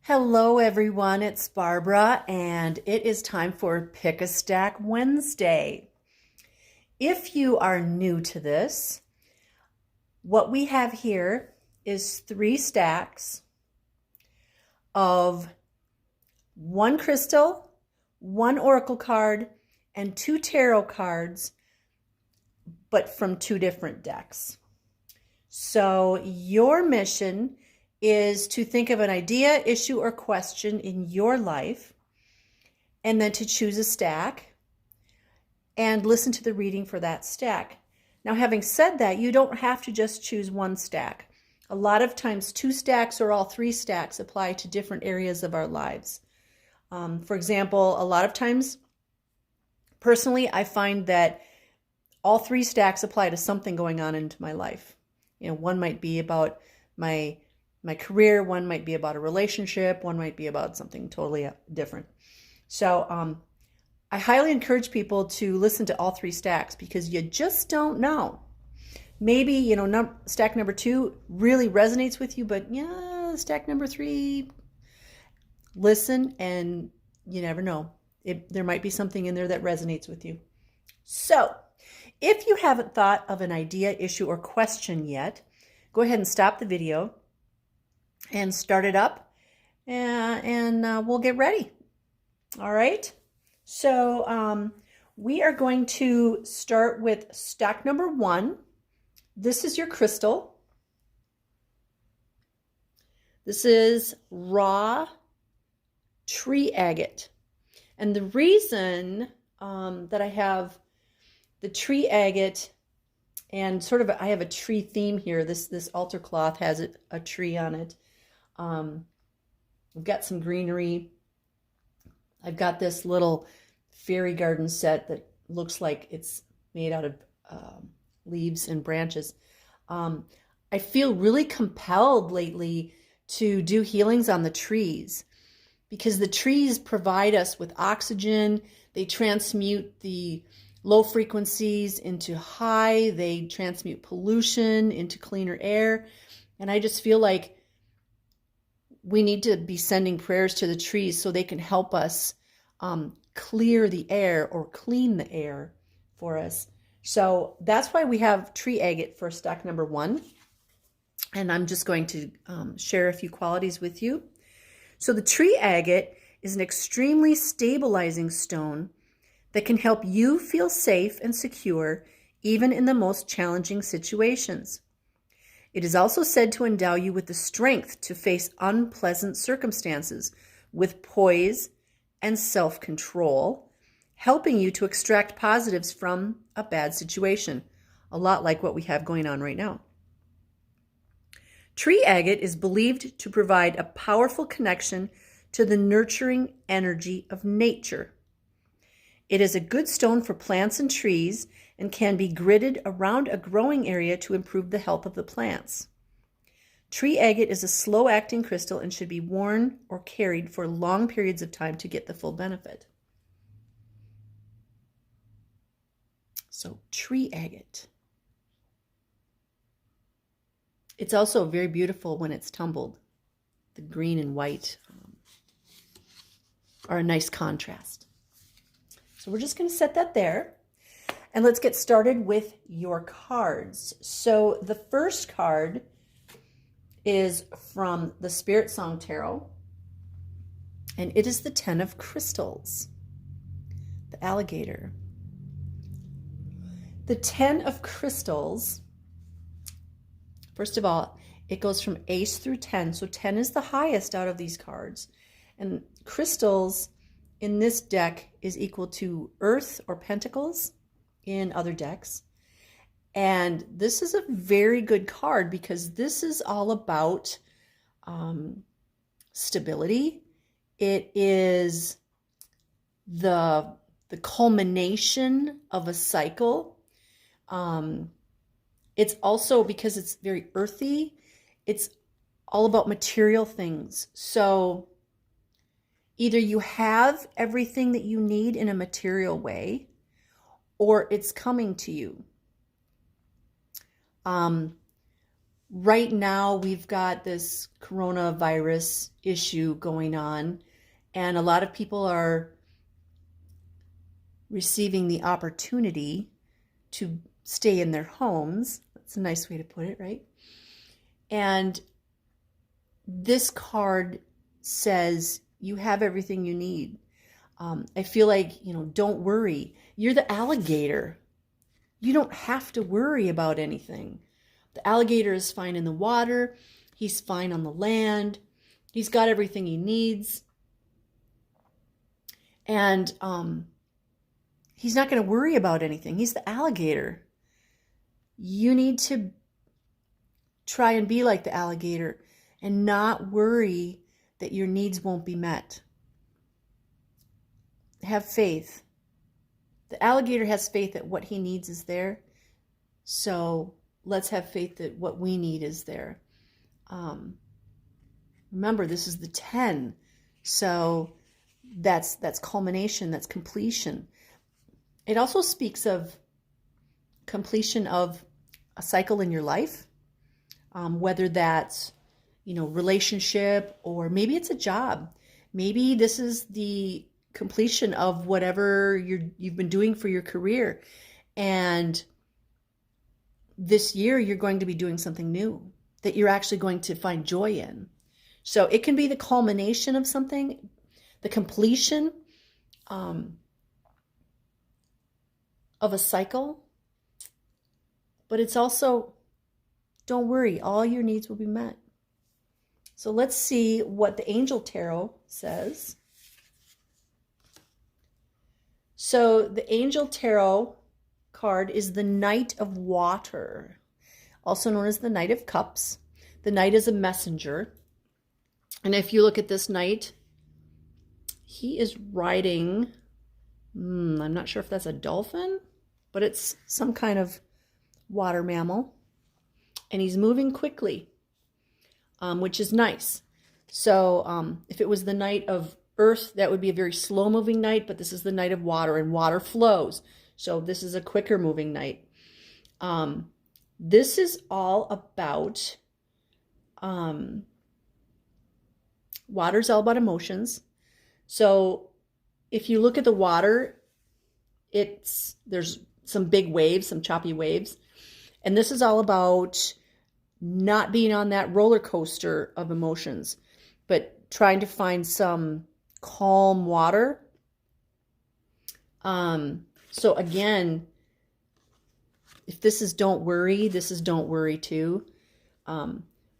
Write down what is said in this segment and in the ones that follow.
Hello everyone, it's Barbara and it is time for Pick a Stack Wednesday. If you are new to this, what we have here is 3 stacks of 1 crystal, 1 oracle card, and 2 tarot cards, but from 2 different decks. So your mission is to think of an idea, issue, or question in your life, and then to choose a stack and listen to the reading for that stack. Now, having said that, you don't have to just choose 1 stack. A lot of times 2 stacks or all 3 stacks apply to different areas of our lives. For example, a lot of times, personally, I find that all 3 stacks apply to something going on into my life. You know, one might be about my career, one might be about a relationship, one might be about something totally different. So I highly encourage people to listen to all 3 stacks because you just don't know. Maybe, you know, stack number 2 really resonates with you, but yeah, stack number 3, listen and you never know. There might be something in there that resonates with you. So if you haven't thought of an idea, issue, or question yet, go ahead and stop the video and start it up and we'll get ready. All right. So we are going to start with stack number 1. This is your crystal. This is raw tree agate. And the reason that I have the tree agate and sort of I have a tree theme here. This altar cloth has a tree on it. I've got some greenery. I've got this little fairy garden set that looks like it's made out of leaves and branches. I feel really compelled lately to do healings on the trees because the trees provide us with oxygen. They transmute the low frequencies into high. They transmute pollution into cleaner air. And I just feel like we need to be sending prayers to the trees so they can help us clear the air or clean the air for us. So that's why we have tree agate for stack number 1. And I'm just going to share a few qualities with you. So the tree agate is an extremely stabilizing stone that can help you feel safe and secure even in the most challenging situations. It is also said to endow you with the strength to face unpleasant circumstances with poise and self-control, helping you to extract positives from a bad situation, a lot like what we have going on right now. Tree agate is believed to provide a powerful connection to the nurturing energy of nature. It is a good stone for plants and trees and can be gridded around a growing area to improve the health of the plants. Tree agate is a slow-acting crystal and should be worn or carried for long periods of time to get the full benefit. So, tree agate. It's also very beautiful when it's tumbled. The green and white are a nice contrast. So we're just going to set that there. And let's get started with your cards. So the first card is from the SpiritSong Tarot. And it is the 10 of Crystals. The alligator. The 10 of Crystals, first of all, it goes from ace through 10. So 10 is the highest out of these cards. And crystals in this deck is equal to earth or pentacles in other decks. And this is a very good card because this is all about stability. It is the culmination of a cycle. It's also, because it's very earthy, it's all about material things. So either you have everything that you need in a material way, or it's coming to you. right now we've got this coronavirus issue going on, and a lot of people are receiving the opportunity to stay in their homes. That's a nice way to put it, right? And this card says you have everything you need. I feel like, don't worry. You're the alligator. You don't have to worry about anything. The alligator is fine in the water. He's fine on the land. He's got everything he needs. And he's not going to worry about anything. He's the alligator. You need to try and be like the alligator and not worry that your needs won't be met. Have faith. The alligator has faith that what he needs is there. So let's have faith that what we need is there. Remember, this is the 10. So that's culmination, that's completion. It also speaks of completion of a cycle in your life, whether that's, relationship, or maybe it's a job. Maybe this is the completion of whatever you've been doing for your career. And this year you're going to be doing something new that you're actually going to find joy in. So it can be the culmination of something, the completion of a cycle. But it's also, don't worry, all your needs will be met. So let's see what the Angel Tarot says. So the Angel Tarot card is the Knight of Water, also known as the Knight of Cups. The Knight is a messenger. And if you look at this Knight, he is riding, I'm not sure if that's a dolphin, but it's some kind of water mammal. And he's moving quickly, which is nice. So if it was the Knight of Earth, that would be a very slow moving knight, but this is the Knight of Water, and water flows. So this is a quicker moving knight. This is all about, water's all emotions. So if you look at the water, there's some big waves, some choppy waves. And this is all about not being on that roller coaster of emotions, but trying to find some calm water. So again, if this is don't worry, this is don't worry too,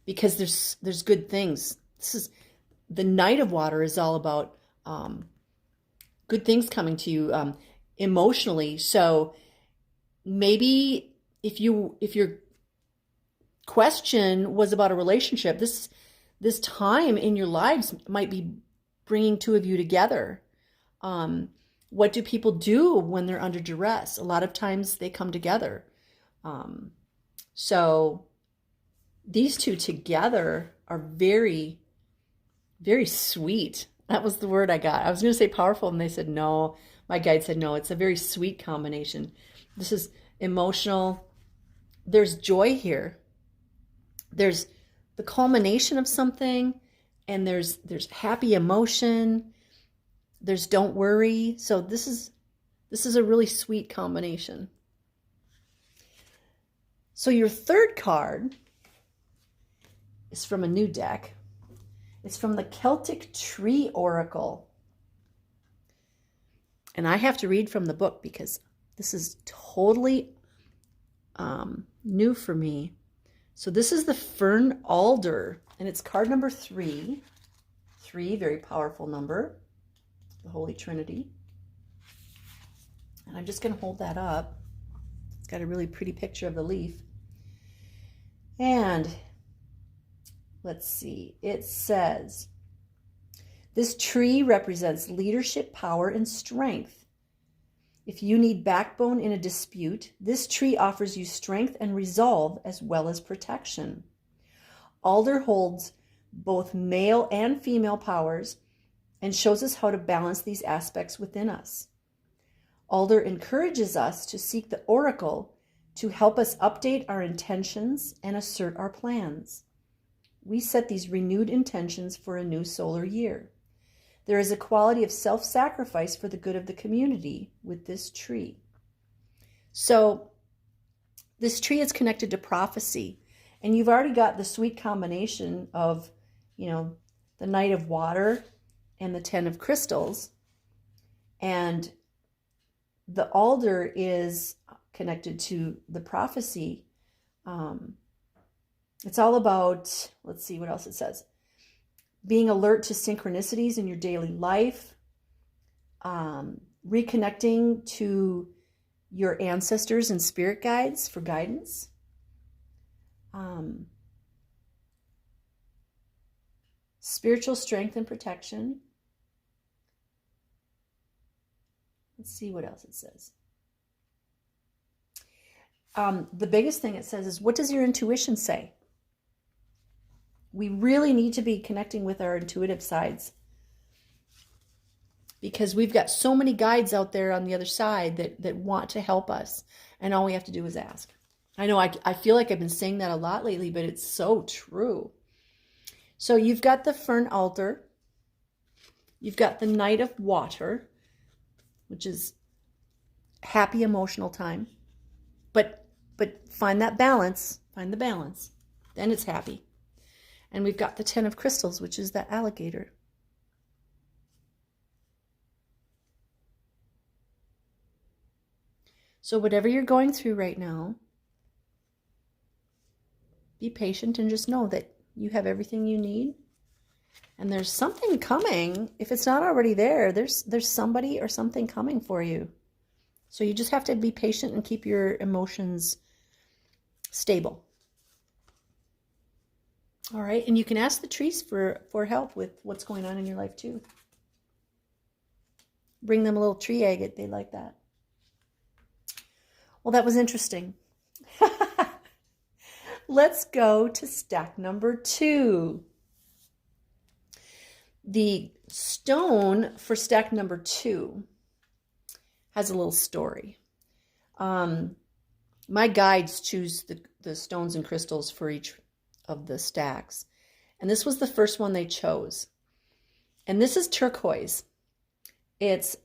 because there's good things. This is the Knight of Water is all about good things coming to you emotionally. So maybe if your question was about a relationship, this time in your lives might be bringing two of you together. What do people do when they're under duress? A lot of times they come together. So these two together are very, very sweet. That was the word I got. I was going to say powerful, and they said no. My guide said no. It's a very sweet combination. This is emotional. There's joy here. There's the culmination of something, and there's happy emotion. There's don't worry. So this is a really sweet combination. So your third card is from a new deck. It's from the Celtic Tree Oracle. And I have to read from the book because this is totally new for me. So this is the Fern Alder, and it's card number 3. 3, very powerful number, the Holy Trinity. And I'm just going to hold that up. It's got a really pretty picture of the leaf. And let's see, it says, this tree represents leadership, power, and strength. If you need backbone in a dispute, this tree offers you strength and resolve as well as protection. Alder holds both male and female powers and shows us how to balance these aspects within us. Alder encourages us to seek the oracle to help us update our intentions and assert our plans. We set these renewed intentions for a new solar year. There is a quality of self-sacrifice for the good of the community with this tree. So this tree is connected to prophecy, and you've already got the sweet combination of, the Knight of Water and the Ten of Crystals. And the alder is connected to the prophecy. It's all about, let's see what else it says. Being alert to synchronicities in your daily life, reconnecting to your ancestors and spirit guides for guidance, spiritual strength and protection. Let's see what else it says. The biggest thing it says is, what does your intuition say? We really need to be connecting with our intuitive sides, because we've got so many guides out there on the other side that want to help us, and all we have to do is ask. I know I feel like I've been saying that a lot lately, but it's so true. So you've got the Fern Altar, you've got the Knight of Water, which is happy emotional time, but find that balance, find the balance, then it's happy. And we've got the Ten of Crystals, which is that alligator. So whatever you're going through right now, be patient and just know that you have everything you need. And there's something coming. If it's not already there, there's somebody or something coming for you. So you just have to be patient and keep your emotions stable. All right, and you can ask the trees for help with what's going on in your life too. Bring them a little tree agate. They like that. Well, that was interesting. Let's go to stack number 2. The stone for stack number 2 has a little story. My guides choose the stones and crystals for each of the stacks, and this was the first one they chose. And this is turquoise. It's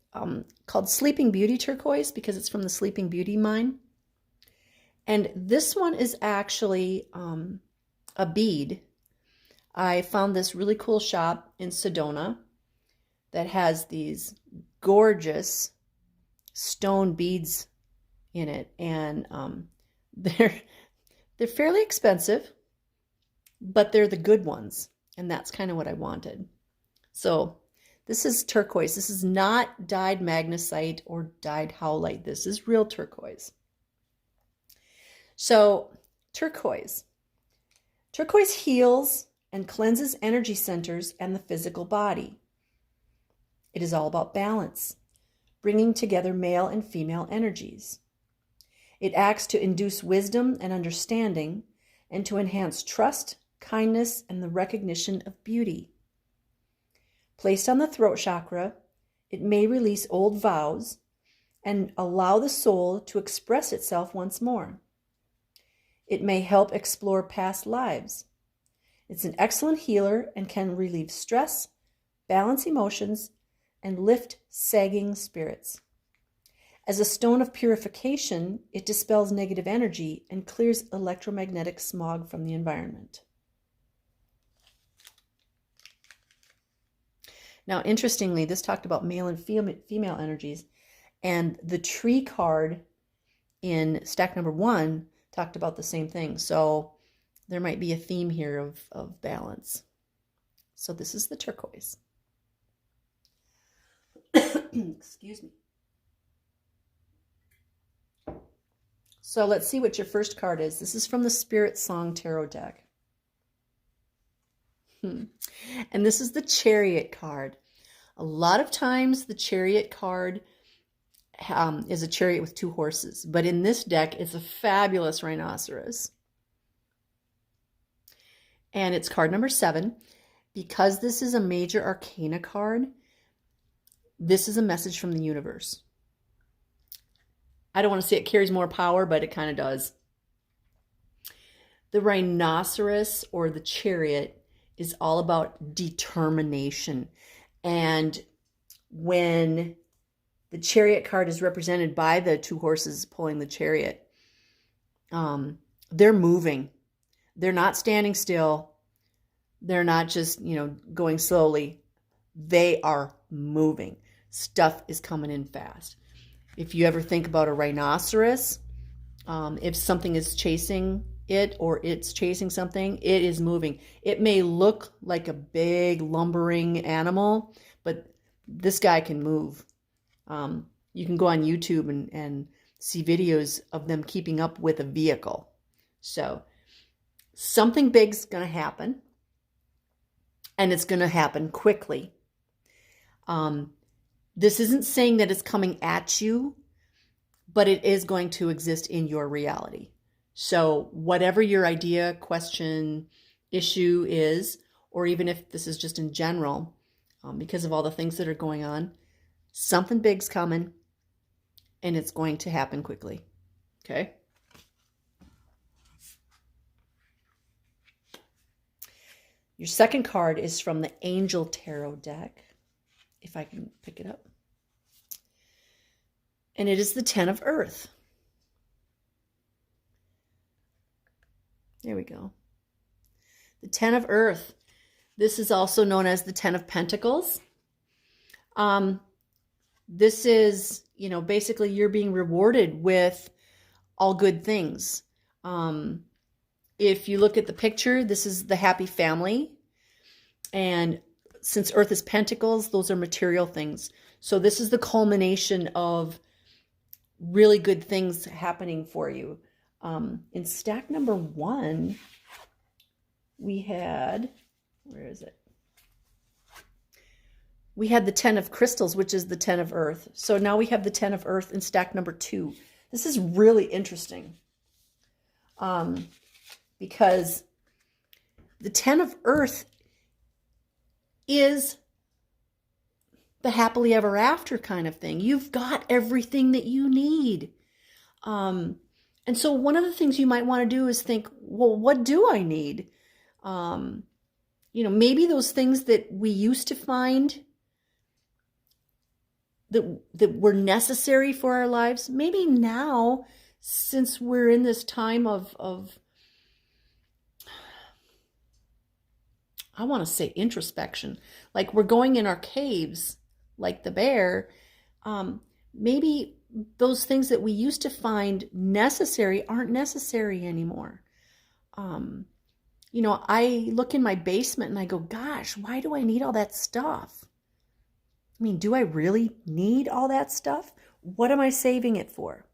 called Sleeping Beauty turquoise because it's from the Sleeping Beauty mine. And this one is actually a bead. I found this really cool shop in Sedona that has these gorgeous stone beads in it, and they're fairly expensive, but they're the good ones, and that's kind of what I wanted. So this is turquoise. This is not dyed magnesite or dyed howlite. This is real turquoise. So turquoise heals and cleanses energy centers and the physical body. It is all about balance, bringing together male and female energies. It acts to induce wisdom and understanding, and to enhance trust, kindness, and the recognition of beauty. Placed on the throat chakra, it may release old vows and allow the soul to express itself once more. It may help explore past lives. It's an excellent healer and can relieve stress, balance emotions, and lift sagging spirits. As a stone of purification, it dispels negative energy and clears electromagnetic smog from the environment. Now, interestingly, this talked about male and female energies, and the tree card in stack number 1 talked about the same thing. So there might be a theme here of balance. So this is the turquoise. Excuse me. So let's see what your first card is. This is from the SpiritSong tarot deck. And this is the Chariot card. A lot of times the Chariot card is a chariot with 2 horses, but in this deck it's a fabulous rhinoceros. And it's card number 7. Because this is a major arcana card, this is a message from the universe. I don't want to say it carries more power, but it kind of does. The rhinoceros or the chariot is all about determination. And when the chariot card is represented by the two horses pulling the chariot, they're moving. They're not standing still. They're not just, going slowly. They are moving. Stuff is coming in fast. If you ever think about a rhinoceros, if something is chasing it or it's chasing something, it is moving. It may look like a big lumbering animal, but this guy can move. You can go on YouTube and see videos of them keeping up with a vehicle. So something big's going to happen, and it's going to happen quickly. This isn't saying that it's coming at you, but it is going to exist in your reality. So whatever your idea, question, issue is, or even if this is just in general, because of all the things that are going on, something big's coming, and it's going to happen quickly. Okay? Your second card is from the Angel Tarot deck, if I can pick it up. And it is the Ten of Earth. There we go. The Ten of Earth. This is also known as the Ten of Pentacles. This is, basically you're being rewarded with all good things. If you look at the picture, this is the happy family. And since Earth is Pentacles, those are material things. So this is the culmination of really good things happening for you. In stack number 1, we had, where is it? We had the 10 of Crystals, which is the 10 of Earth. So now we have the 10 of Earth in stack number 2. This is really interesting. Because the 10 of Earth is the happily ever after kind of thing. You've got everything that you need. And so one of the things you might want to do is think, well, what do I need? Maybe those things that we used to find that were necessary for our lives, maybe now, since we're in this time of I want to say introspection, like we're going in our caves, like the bear, maybe those things that we used to find necessary aren't necessary anymore. I look in my basement and I go, gosh, why do I need all that stuff? I mean, do I really need all that stuff? What am I saving it for?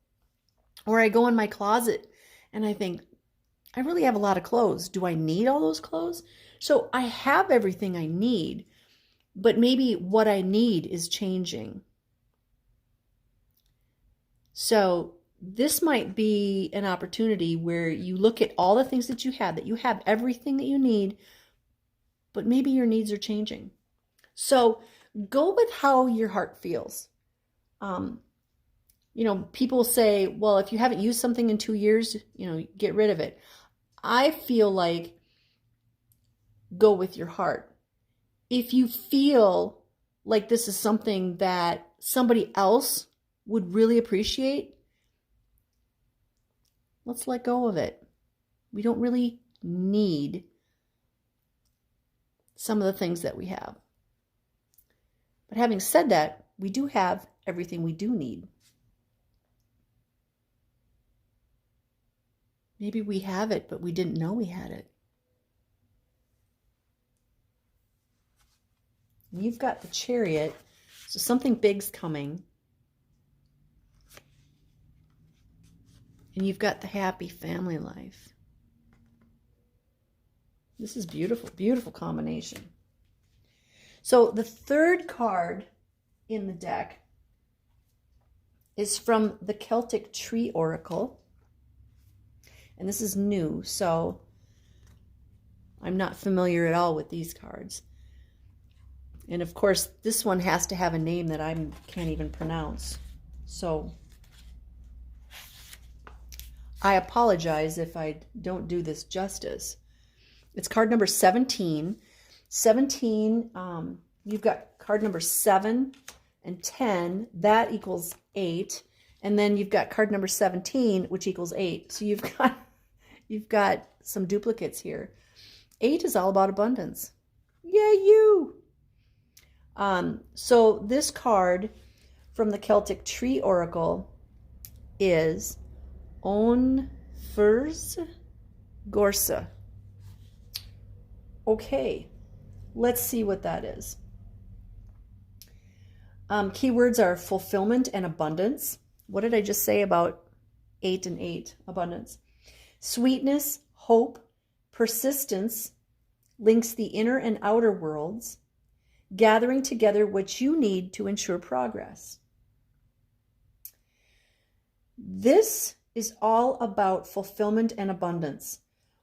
Or I go in my closet and I think, I really have a lot of clothes. Do I need all those clothes? So I have everything I need, but maybe what I need is changing. So this might be an opportunity where you look at all the things that you have everything that you need, but maybe your needs are changing. So go with how your heart feels. People say, well, if you haven't used something in 2 years, get rid of it. I feel like go with your heart. If you feel like this is something that somebody else would really appreciate, let's let go of it. We don't really need some of the things that we have. But having said that, we do have everything we do need. Maybe we have it, but we didn't know we had it. And you've got the Chariot, so something big's coming. And you've got the happy family life. This is beautiful, beautiful combination. So the third card in the deck is from the Celtic Tree Oracle. And this is new, so I'm not familiar at all with these cards. And of course, this one has to have a name that I can't even pronounce. So I apologize if I don't do this justice. It's card number 17. 17, you've got card number 7 and 10. That equals 8. And then you've got card number 17, which equals 8. So you've got some duplicates here. 8 is all about abundance. Yeah, you. So this card from the Celtic Tree Oracle is On Furs Gorsa. Okay, let's see what that is. Keywords are fulfillment and abundance. What did I just say about 8 and 8? Abundance. Sweetness, hope, persistence links the inner and outer worlds, gathering together what you need to ensure progress. This is all about fulfillment and abundance.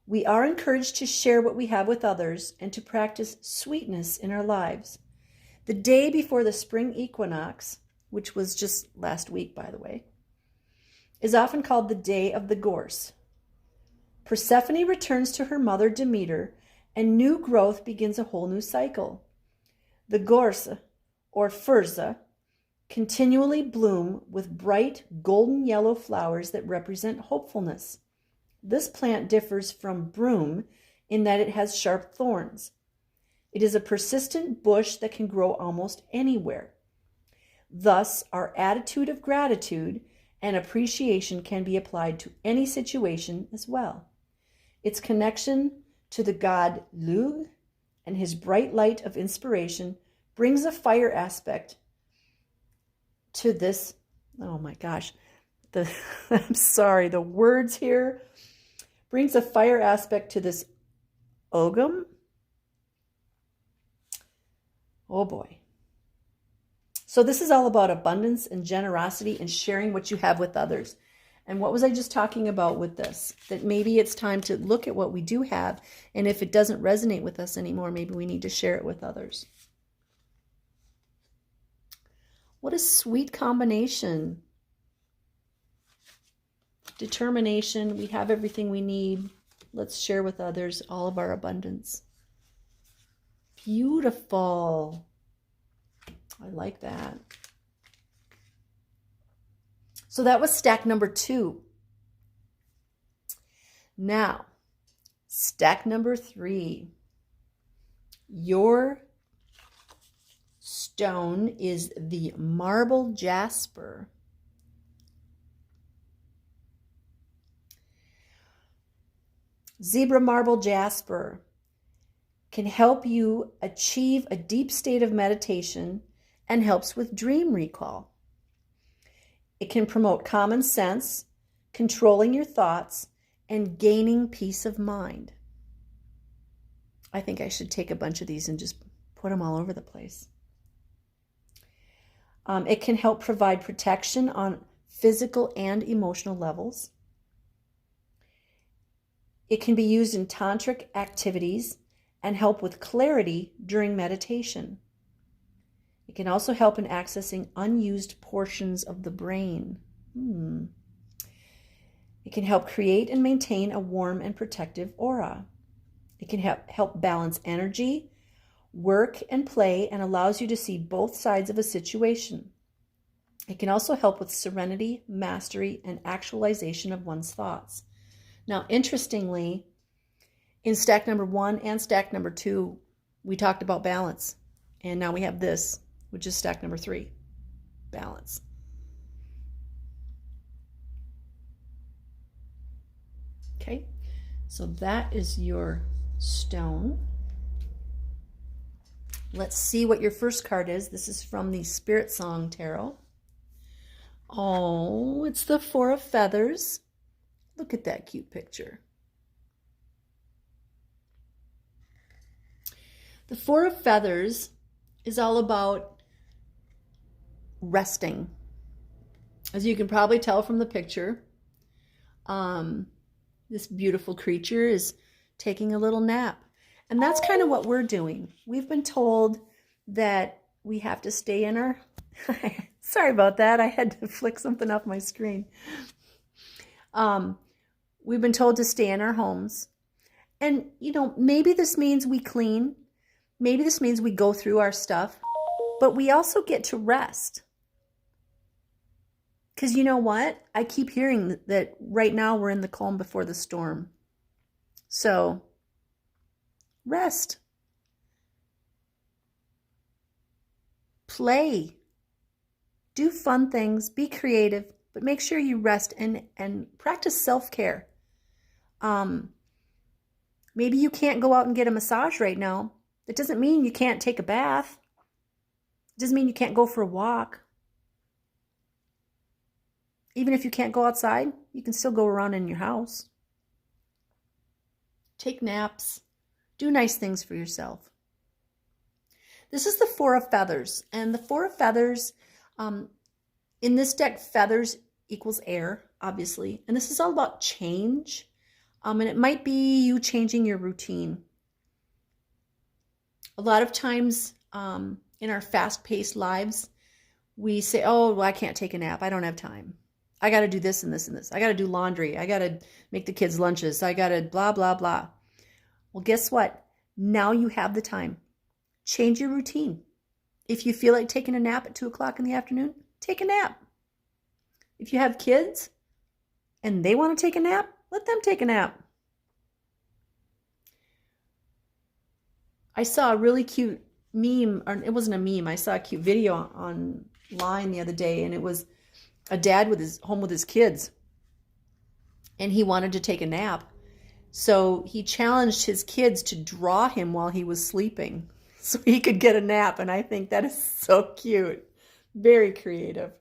We are encouraged to share what we have with others and to practice sweetness in our lives. The day before the spring equinox, which was just last week, by the way, is often called the Day of the Gorse. Persephone returns to her mother Demeter, and new growth begins a whole new cycle. The gorse, or furze, continually bloom with bright golden yellow flowers that represent hopefulness. This plant differs from broom in that it has sharp thorns. It is a persistent bush that can grow almost anywhere. Thus, our attitude of gratitude and appreciation can be applied to any situation as well. Its connection to the god Lugh and his bright light of inspiration brings a fire aspect to this. Oh my gosh, I'm sorry, the words here brings a fire aspect to this ogum. Oh boy. So this is all about abundance and generosity and sharing what you have with others. And what was I just talking about with this? That maybe it's time to look at what we do have, and if it doesn't resonate with us anymore, maybe we need to share it with others. What a sweet combination. Determination, we have everything we need. Let's share with others all of our abundance. Beautiful. I like that. So that was stack number 2. Now, stack number 3. Your stone is the marble jasper. Zebra marble jasper can help you achieve a deep state of meditation and helps with dream recall. It can promote common sense, controlling your thoughts, and gaining peace of mind. I think I should take a bunch of these and just put them all over the place. It can help provide protection on physical and emotional levels. It can be used in tantric activities and help with clarity during meditation. It can also help in accessing unused portions of the brain. It can help create and maintain a warm and protective aura. It can help balance energy, work, and play, and allows you to see both sides of a situation. It can also help with serenity, mastery, and actualization of one's thoughts. Now, interestingly, in stack number 1 and stack number 2, we talked about balance. And now we have this, which is stack number 3, balance. Okay, so that is your stone. Let's see what your first card is. This is from the SpiritSong Tarot. Oh, it's the 4 of Feathers. Look at that cute picture. The 4 of Feathers is all about resting. As you can probably tell from the picture, this beautiful creature is taking a little nap. And that's kind of what we're doing. We've been told that we have to stay in our... Sorry about that. I had to flick something off my screen. we've been told to stay in our homes. And, maybe this means we clean. Maybe this means we go through our stuff. But we also get to rest. Because you know what? I keep hearing that right now we're in the calm before the storm. So, rest. Play. Do fun things. Be creative. But make sure you rest and practice self-care. Maybe you can't go out and get a massage right now. That doesn't mean you can't take a bath. It doesn't mean you can't go for a walk. Even if you can't go outside, you can still go around in your house. Take naps. Do nice things for yourself. This is the Four of Feathers. And the Four of Feathers, in this deck, feathers equals air, obviously. And this is all about change. And it might be you changing your routine. A lot of times in our fast-paced lives, we say, oh, well, I can't take a nap. I don't have time. I got to do this and this and this. I got to do laundry. I got to make the kids lunches. I got to blah, blah, blah. Well, guess what? Now you have the time. Change your routine. If you feel like taking a nap at 2 o'clock in the afternoon, take a nap. If you have kids and they want to take a nap, let them take a nap. I saw a really cute meme, or it wasn't a meme. I saw a cute video online the other day, and it was a dad home with his kids, and he wanted to take a nap. So he challenged his kids to draw him while he was sleeping so he could get a nap. And I think that is so cute. Very creative.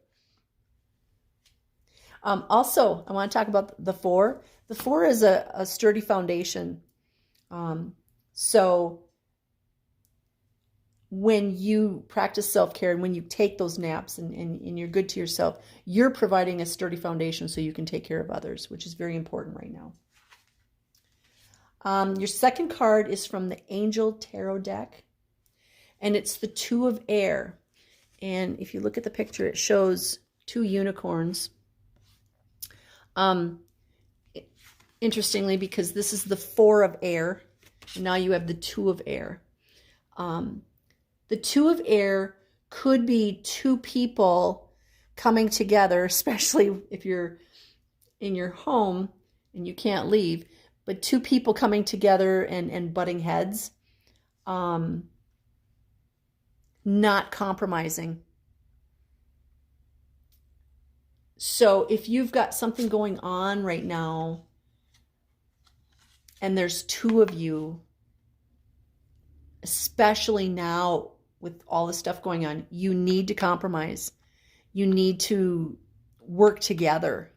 Also, I want to talk about the four. The four is a sturdy foundation. So when you practice self-care and when you take those naps and you're good to yourself, you're providing a sturdy foundation so you can take care of others, which is very important right now. Your second card is from the Angel Tarot deck, and it's the Two of Air. And if you look at the picture, it shows two unicorns. Interestingly, because this is the Four of Air, and now you have the Two of Air. The Two of Air could be two people coming together, especially if you're in your home and you can't leave, but two people coming together and butting heads, not compromising. So if you've got something going on right now and there's two of you, especially now with all the stuff going on, you need to compromise. You need to work together.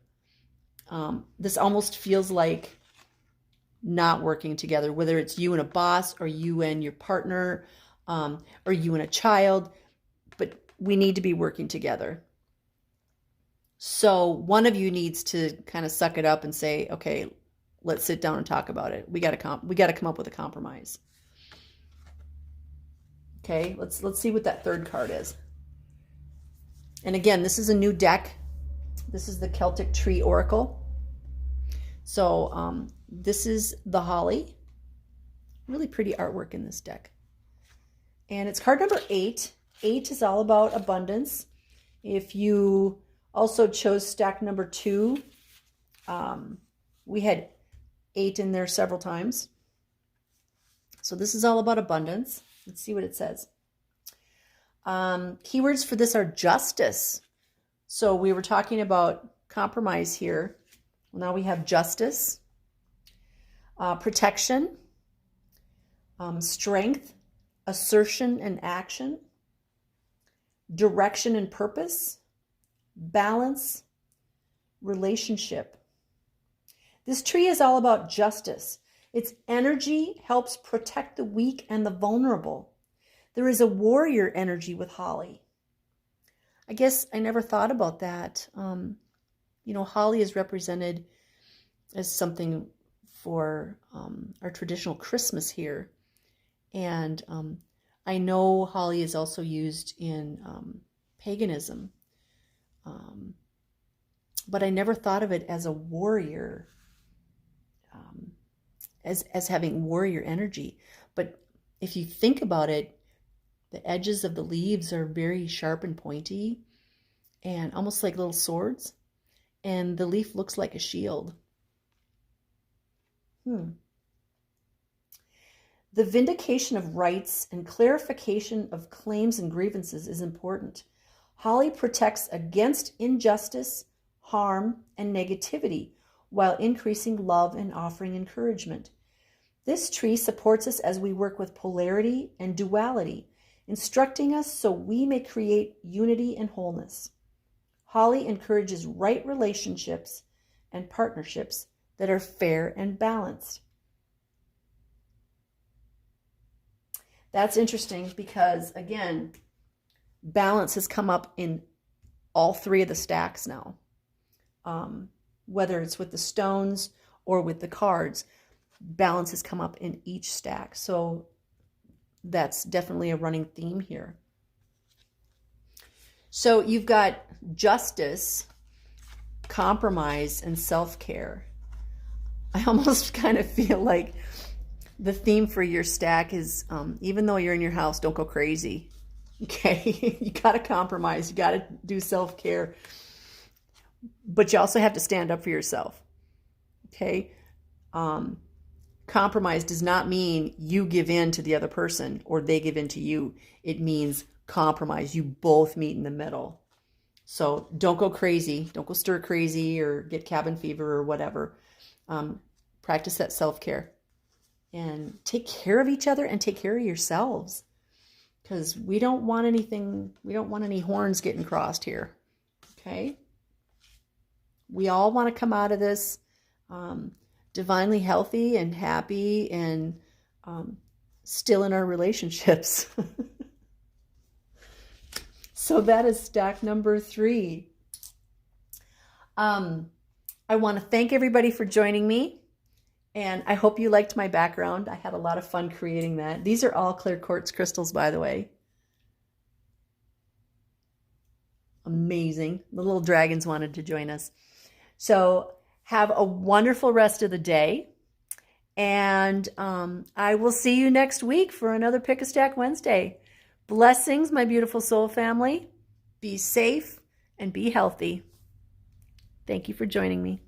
This almost feels like not working together, whether it's you and a boss or you and your partner or you and a child, but we need to be working together. So one of you needs to kind of suck it up and say, okay, let's sit down and talk about it. We got to come up with a compromise. Okay, let's see what that third card is. And again, this is a new deck. This is the Celtic Tree Oracle. So this is the holly. Really pretty artwork in this deck. And it's card number 8. 8 is all about abundance. If you also chose stack number 2, we had 8 in there several times. So this is all about abundance. Let's see what it says. Keywords for this are justice. So we were talking about compromise here. Now we have justice, protection, strength, assertion and action, direction and purpose, balance, relationship. This tree is all about justice. Its energy helps protect the weak and the vulnerable. There is a warrior energy with holly. I guess I never thought about that. Holly is represented as something for our traditional Christmas here. And I know holly is also used in paganism. But I never thought of it as a warrior as having warrior energy. But if you think about it, the edges of the leaves are very sharp and pointy and almost like little swords. And the leaf looks like a shield. The vindication of rights and clarification of claims and grievances is important. Holly protects against injustice, harm, and negativity while increasing love and offering encouragement. This tree supports us as we work with polarity and duality, instructing us so we may create unity and wholeness. Holly encourages right relationships and partnerships that are fair and balanced. That's interesting because, again, balance has come up in all three of the stacks now. Whether it's with the stones or with the cards, balance has come up in each stack. So that's definitely a running theme here. So you've got justice, compromise, and self-care. I almost kind of feel like the theme for your stack is, even though you're in your house, don't go crazy. Okay, you got to compromise. You got to do self-care. But you also have to stand up for yourself. Okay? Compromise does not mean you give in to the other person or they give in to you. It means compromise. You both meet in the middle. So don't go crazy. Don't go stir crazy or get cabin fever or whatever. Practice that self-care. And take care of each other and take care of yourselves. Because we don't want any horns getting crossed here. Okay? We all want to come out of this divinely healthy and happy and still in our relationships. So that is stack number 3. I want to thank everybody for joining me. And I hope you liked my background. I had a lot of fun creating that. These are all clear quartz crystals, by the way. Amazing. The little dragons wanted to join us. So have a wonderful rest of the day. And I will see you next week for another Pick a Stack Wednesday. Blessings, my beautiful soul family. Be safe and be healthy. Thank you for joining me.